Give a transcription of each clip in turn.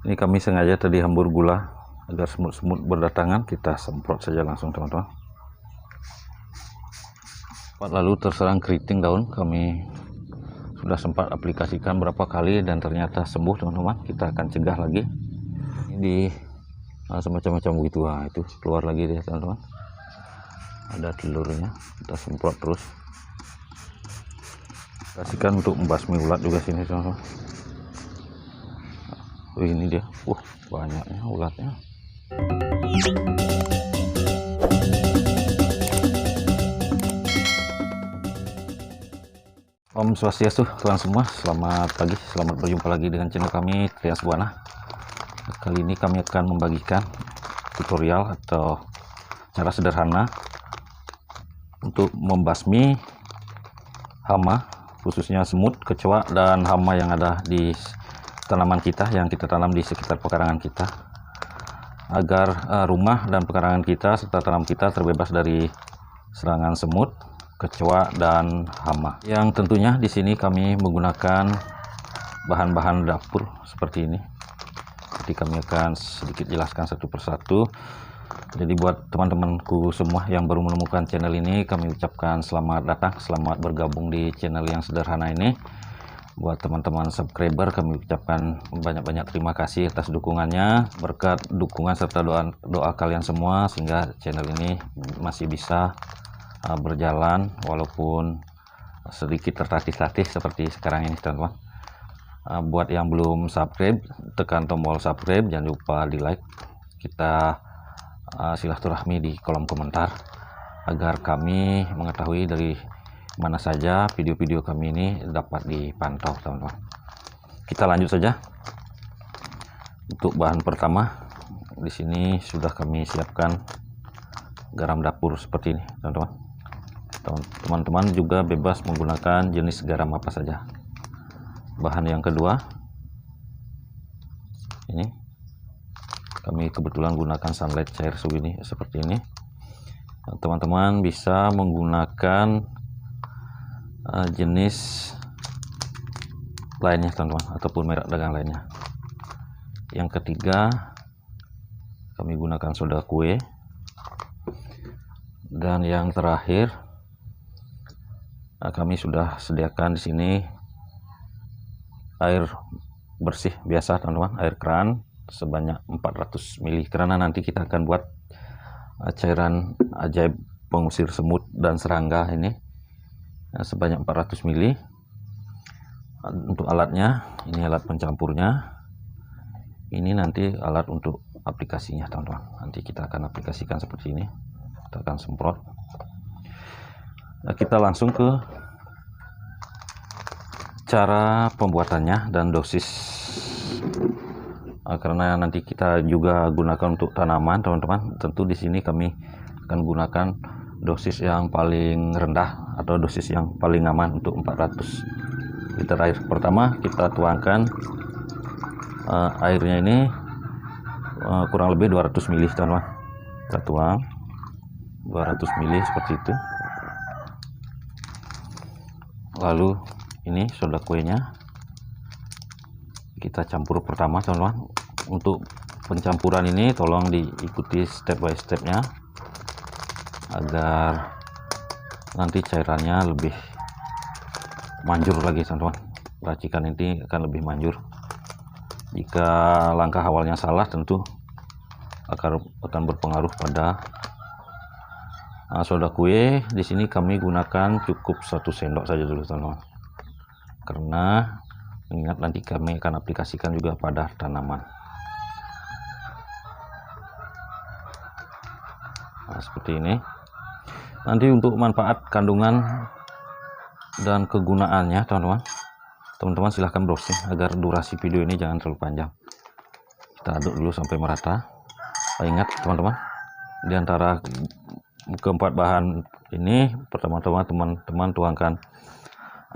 Ini kami sengaja tadi hambur gula agar semut-semut berdatangan, kita semprot saja langsung teman-teman. Lalu terserang keriting daun, kami sudah sempat aplikasikan berapa kali dan ternyata sembuh teman-teman. Kita akan cegah lagi. Ini semacam-macam begitu, itu keluar lagi dia teman-teman. Ada telurnya, kita semprot terus. Kasihkan untuk membasmi ulat juga sini teman-teman. Ini dia, banyaknya ulatnya. Om Swastiastu, Tuhan semua, selamat pagi, selamat berjumpa lagi dengan channel kami Trias Buana. Kali ini kami akan membagikan tutorial atau cara sederhana untuk membasmi hama, khususnya semut, kecoa, dan hama yang ada di tanaman kita yang kita tanam di sekitar pekarangan kita, agar rumah dan pekarangan kita serta tanam kita terbebas dari serangan semut, kecoa, dan hama. Yang tentunya di sini kami menggunakan bahan-bahan dapur seperti ini. Jadi kami akan sedikit jelaskan satu persatu. Jadi buat teman-temanku semua yang baru menemukan channel ini, kami ucapkan selamat datang, selamat bergabung di channel yang sederhana ini. Buat teman-teman subscriber, kami ucapkan banyak-banyak terima kasih atas dukungannya. Berkat dukungan serta doa kalian semua, sehingga channel ini masih bisa berjalan walaupun sedikit tertatih-tatih seperti sekarang ini teman-teman. Buat yang belum subscribe, tekan tombol subscribe, jangan lupa di like. Kita silaturahmi di kolom komentar agar kami mengetahui dari mana saja video-video kami ini dapat dipantau teman-teman. Kita lanjut saja. Untuk bahan pertama, di sini sudah kami siapkan garam dapur seperti ini teman-teman. Teman-teman juga bebas menggunakan jenis garam apa saja. Bahan yang kedua, ini kami kebetulan gunakan sunlight cair segini seperti ini. Teman-teman bisa menggunakan jenis lainnya teman-teman, ataupun merek dagang lainnya. Yang ketiga, kami gunakan soda kue. Dan yang terakhir, kami sudah sediakan di sini air bersih biasa teman-teman, air keran sebanyak 400 ml, karena nanti kita akan buat cairan ajaib pengusir semut dan serangga ini sebanyak 400 ml. Untuk alatnya, ini alat pencampurnya, ini nanti alat untuk aplikasinya teman-teman. Nanti kita akan aplikasikan seperti ini, kita akan semprot. Nah, kita langsung ke cara pembuatannya dan dosis. Karena nanti kita juga gunakan untuk tanaman teman-teman, tentu di sini kami akan gunakan dosis yang paling rendah atau dosis yang paling aman untuk 400 liter air. Pertama kita tuangkan airnya ini kurang lebih 200 ml teman-teman. Kita tuang 200 ml seperti itu. Lalu ini soda kuenya kita campur pertama teman-teman. Untuk pencampuran ini tolong diikuti step by stepnya agar nanti cairannya lebih manjur lagi teman-teman. Racikan ini akan lebih manjur. Jika langkah awalnya salah, tentu akan berpengaruh pada soda kue. Di sini kami gunakan cukup 1 sendok saja dulu teman-teman, karena ingat nanti kami akan aplikasikan juga pada tanaman. Nah, seperti ini. Nanti untuk manfaat kandungan dan kegunaannya teman-teman silahkan browsing agar durasi video ini jangan terlalu panjang. Kita aduk dulu sampai merata. Ingat teman-teman, di antara keempat bahan ini, pertama-tama teman-teman tuangkan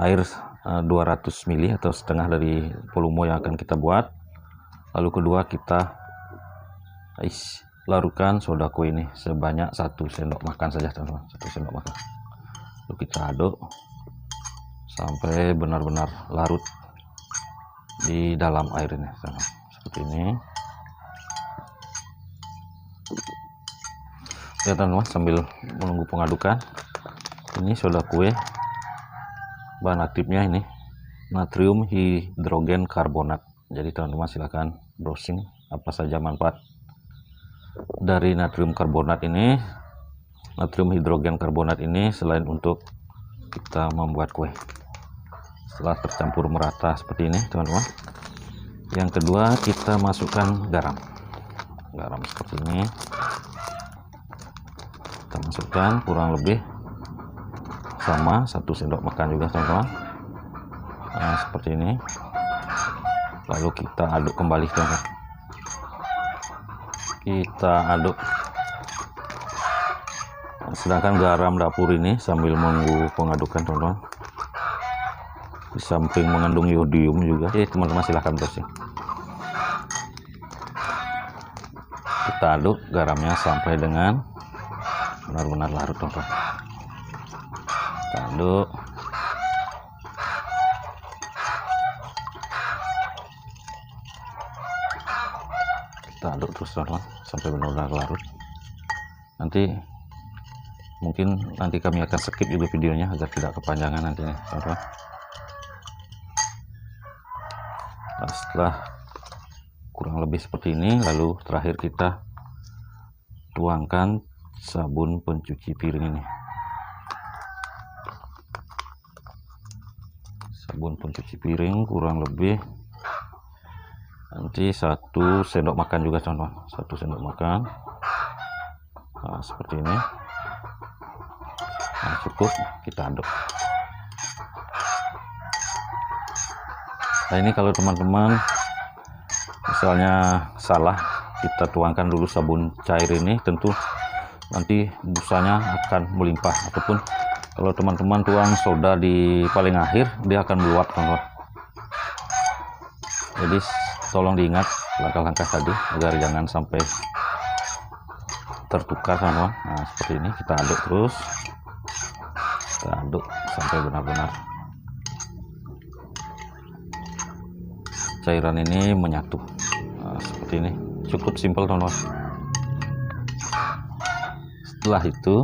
air 200 ml atau setengah dari volume yang akan kita buat. Lalu kedua, kita larutkan soda kue ini sebanyak 1 sendok makan saja teman-teman, 1 sendok makan. Lalu kita aduk sampai benar-benar larut di dalam air ini teman-teman. Seperti seperti ini. Ya teman-teman, sambil menunggu pengadukan, ini soda kue bahan aktifnya ini natrium hidrogen karbonat. Jadi teman-teman silahkan browsing apa saja manfaat dari natrium karbonat ini. Natrium hidrogen karbonat ini selain untuk kita membuat kue, setelah tercampur merata seperti ini teman-teman, yang kedua kita masukkan garam seperti ini. Kita masukkan kurang lebih sama 1 sendok makan juga teman-teman. Nah, seperti ini. Lalu kita aduk kembali teman-teman. Kita aduk. Sedangkan garam dapur ini sambil menunggu pengadukan teman-teman, di samping mengandung iodium juga. Teman-teman silahkan browsing. Kita aduk garamnya sampai dengan benar-benar larut teman-teman. Kita aduk. Kita aduk terus teman-teman sampai benar-benar larut. Mungkin nanti kami akan skip juga videonya agar tidak kepanjangan nanti teman-teman. Nah, setelah kurang lebih seperti ini, lalu terakhir kita tuangkan sabun pencuci piring ini. Sabun pencuci piring kurang lebih nanti 1 sendok makan juga teman-teman, 1 sendok makan. Nah, seperti ini. Nah, cukup, kita aduk. Nah, ini kalau teman-teman misalnya salah, kita tuangkan dulu sabun cair ini, tentu nanti busanya akan melimpah. Ataupun kalau teman-teman tuang soda di paling akhir, dia akan meluap teman-teman. Jadi tolong diingat langkah-langkah tadi agar jangan sampai tertukar teman-teman. Nah, seperti ini kita aduk terus. Kita aduk sampai benar-benar cairan ini menyatu. Nah, seperti ini, cukup simpel teman-teman. Setelah itu,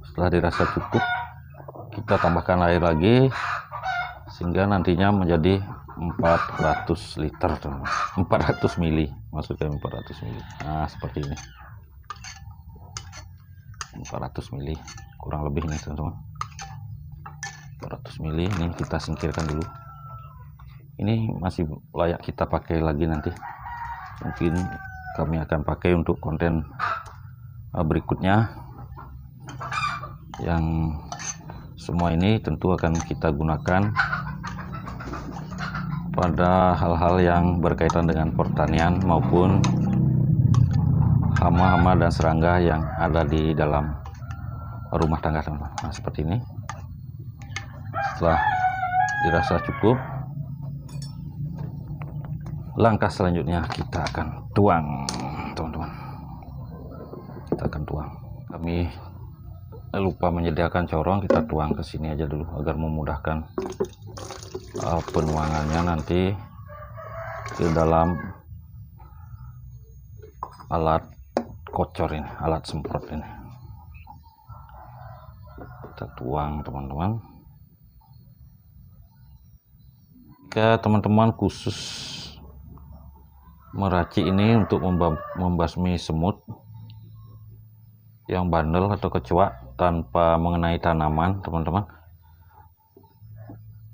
setelah dirasa cukup, kita tambahkan air lagi sehingga nantinya menjadi 400 liter teman-teman. 400 mili, maksudnya 400 mili. Nah, seperti ini, 400 mili kurang lebih nih teman-teman. 400 mili ini kita singkirkan dulu. Ini masih layak kita pakai lagi nanti. Mungkin kami akan pakai untuk konten berikutnya, yang semua ini tentu akan kita gunakan pada hal-hal yang berkaitan dengan pertanian maupun hama-hama dan serangga yang ada di dalam rumah tangga teman-teman. Nah, seperti ini. Setelah dirasa cukup, langkah selanjutnya kita akan tuang teman-teman. Kita akan tuang. Kami lupa menyediakan corong, kita tuang ke sini aja dulu agar memudahkan penuangannya nanti ke dalam alat kocor ini, alat semprot ini. Kita tuang teman-teman. Jika teman-teman khusus meracik ini untuk membasmi semut yang bandel atau kecoa tanpa mengenai tanaman teman-teman,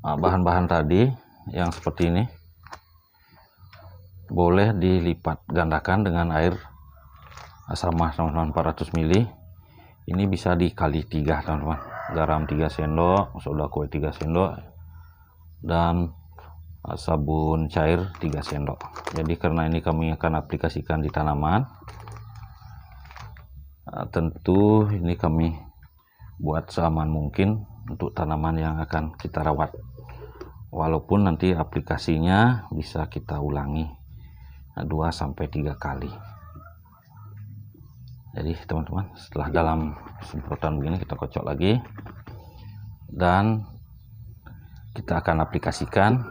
bahan-bahan tadi yang seperti ini boleh dilipat gandakan dengan air sama teman-teman, 400 ml. Ini bisa dikali 3 teman-teman. Garam 3 sendok, soda kue 3 sendok, dan sabun cair 3 sendok. Jadi karena ini kami akan aplikasikan di tanaman, tentu ini kami buat seaman mungkin untuk tanaman yang akan kita rawat. Walaupun nanti aplikasinya bisa kita ulangi 2-3 kali. Jadi teman-teman, setelah dalam semprotan begini kita kocok lagi dan kita akan aplikasikan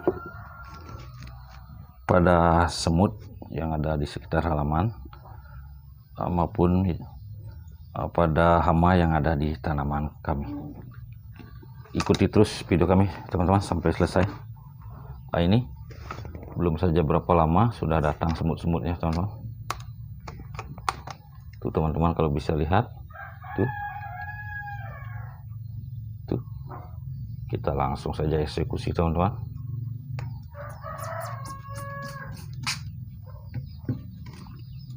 pada semut yang ada di sekitar halaman maupun pada hama yang ada di tanaman kami. Ikuti terus video kami teman-teman sampai selesai. Nah, ini belum saja berapa lama sudah datang semut-semutnya teman-teman. Tuh teman-teman kalau bisa lihat tuh. Tuh. Kita langsung saja eksekusi teman-teman.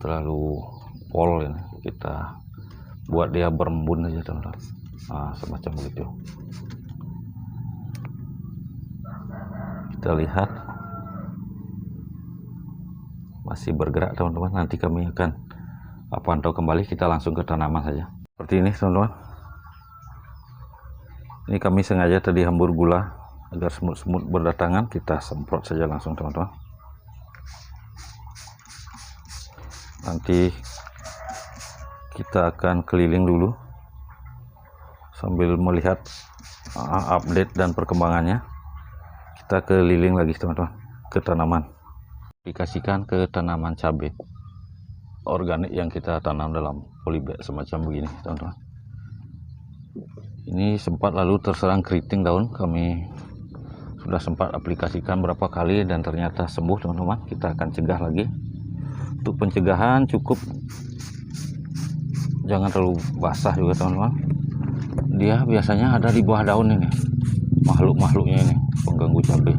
Terlalu pol ini, kita buat dia berembun aja teman-teman. Nah, semacam begitu. Kita lihat masih bergerak teman-teman. Nanti kami akan pantau kembali. Kita langsung ke tanaman saja seperti ini teman-teman. Ini kami sengaja tadi hambur gula agar semut-semut berdatangan. Kita semprot saja langsung teman-teman. Nanti kita akan keliling dulu sambil melihat update dan perkembangannya. Kita keliling lagi teman-teman ke tanaman, aplikasikan ke tanaman cabai organik yang kita tanam dalam polybag semacam begini teman-teman. Ini sempat lalu terserang keriting daun, kami sudah sempat aplikasikan berapa kali dan ternyata sembuh teman-teman. Kita akan cegah lagi. Untuk pencegahan cukup jangan terlalu basah juga teman-teman. Dia biasanya ada di bawah daun ini, makhluk-makhluknya ini pengganggu cabai.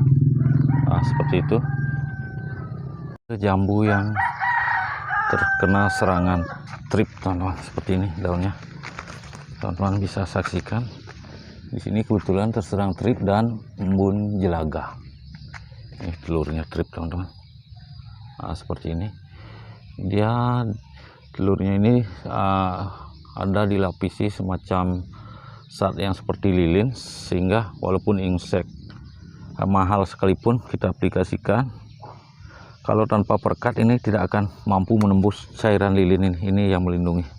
Nah, seperti itu. Jambu yang terkena serangan trip teman-teman, seperti ini daunnya. Teman-teman bisa saksikan di sini kebetulan terserang trip dan embun jelaga. Ini telurnya trip teman-teman. Nah, seperti ini. Dia telurnya ini ada dilapisi semacam zat yang seperti lilin, sehingga walaupun insek mahal sekalipun kita aplikasikan, kalau tanpa perekat ini tidak akan mampu menembus cairan lilin ini yang melindungi.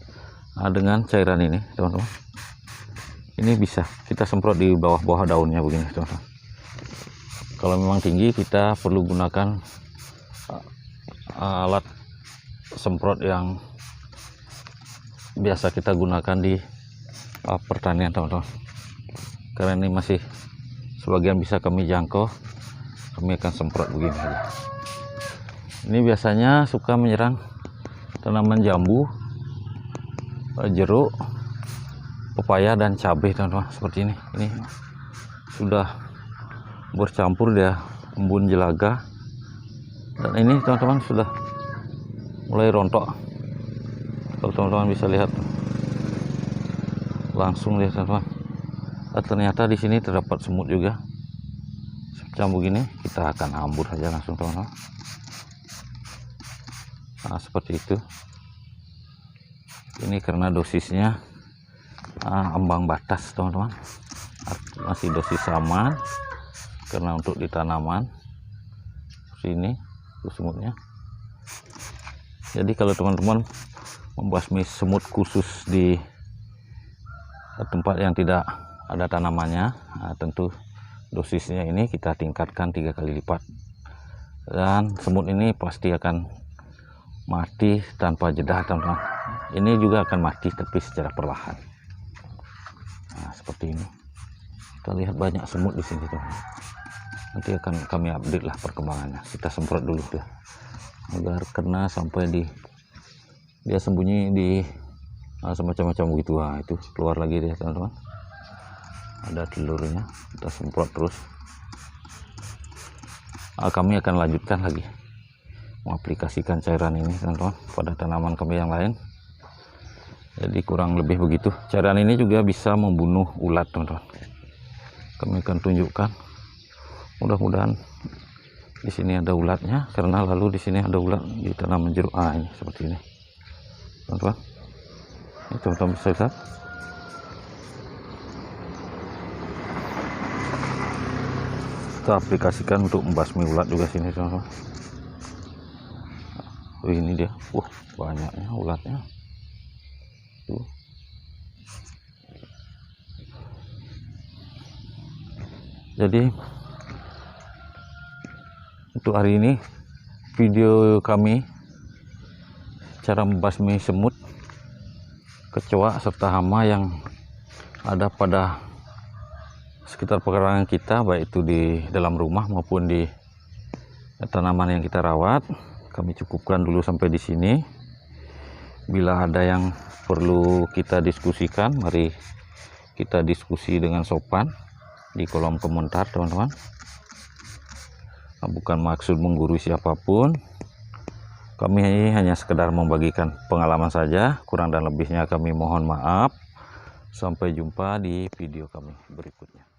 Nah, dengan cairan ini teman-teman, ini bisa kita semprot di bawah-bawah daunnya begini teman-teman. Kalau memang tinggi kita perlu gunakan alat semprot yang biasa kita gunakan di pertanian teman-teman. Karena ini masih sebagian bisa kami jangkau, kami akan semprot begini aja. Ini biasanya suka menyerang tanaman jambu, jeruk, pepaya dan cabai teman-teman, seperti ini. Ini sudah bercampur dia embun jelaga, dan ini teman-teman sudah mulai rontok. Kalau teman-teman bisa lihat langsung lihat teman-teman. Ternyata di sini terdapat semut juga semacam begini. Kita akan hambur saja langsung teman-teman. Nah, seperti itu. Ini karena dosisnya ambang batas teman-teman, masih dosis aman karena untuk di tanaman. Sini semutnya. Jadi kalau teman-teman membasmi semut khusus di tempat yang tidak ada tanamannya, tentu dosisnya ini kita tingkatkan 3 kali lipat, dan semut ini pasti akan mati tanpa jeda teman-teman. Ini juga akan mati tapi secara perlahan. Nah, seperti ini. Kita lihat banyak semut di sini teman-teman. Nanti akan kami update lah perkembangannya. Kita semprot dulu ya, agar kena sampai dia sembunyi di semacam-macam begitu. Nah, itu keluar lagi dia teman-teman. Ada telurnya, kita semprot terus. Kami akan lanjutkan lagi mengaplikasikan cairan ini teman-teman pada tanaman kami yang lain. Jadi kurang lebih begitu. Cairan ini juga bisa membunuh ulat teman-teman. Kami akan tunjukkan. Mudah-mudahan di sini ada ulatnya, karena lalu di sini ada ulat di tanaman jeruk. Ini seperti ini teman-teman. Ini teman-teman bisa lihat. Kita aplikasikan untuk membasmi ulat juga sini teman-teman. Ini dia, banyaknya ulatnya. Tuh. Jadi untuk hari ini video kami cara membasmi semut, kecoa serta hama yang ada pada sekitar pekarangan kita, baik itu di dalam rumah maupun di tanaman yang kita rawat. Kami cukupkan dulu sampai di sini. Bila ada yang perlu kita diskusikan, mari kita diskusi dengan sopan di kolom komentar, teman-teman. Bukan maksud menggurui siapapun, kami hanya sekedar membagikan pengalaman saja. Kurang dan lebihnya kami mohon maaf. Sampai jumpa di video kami berikutnya.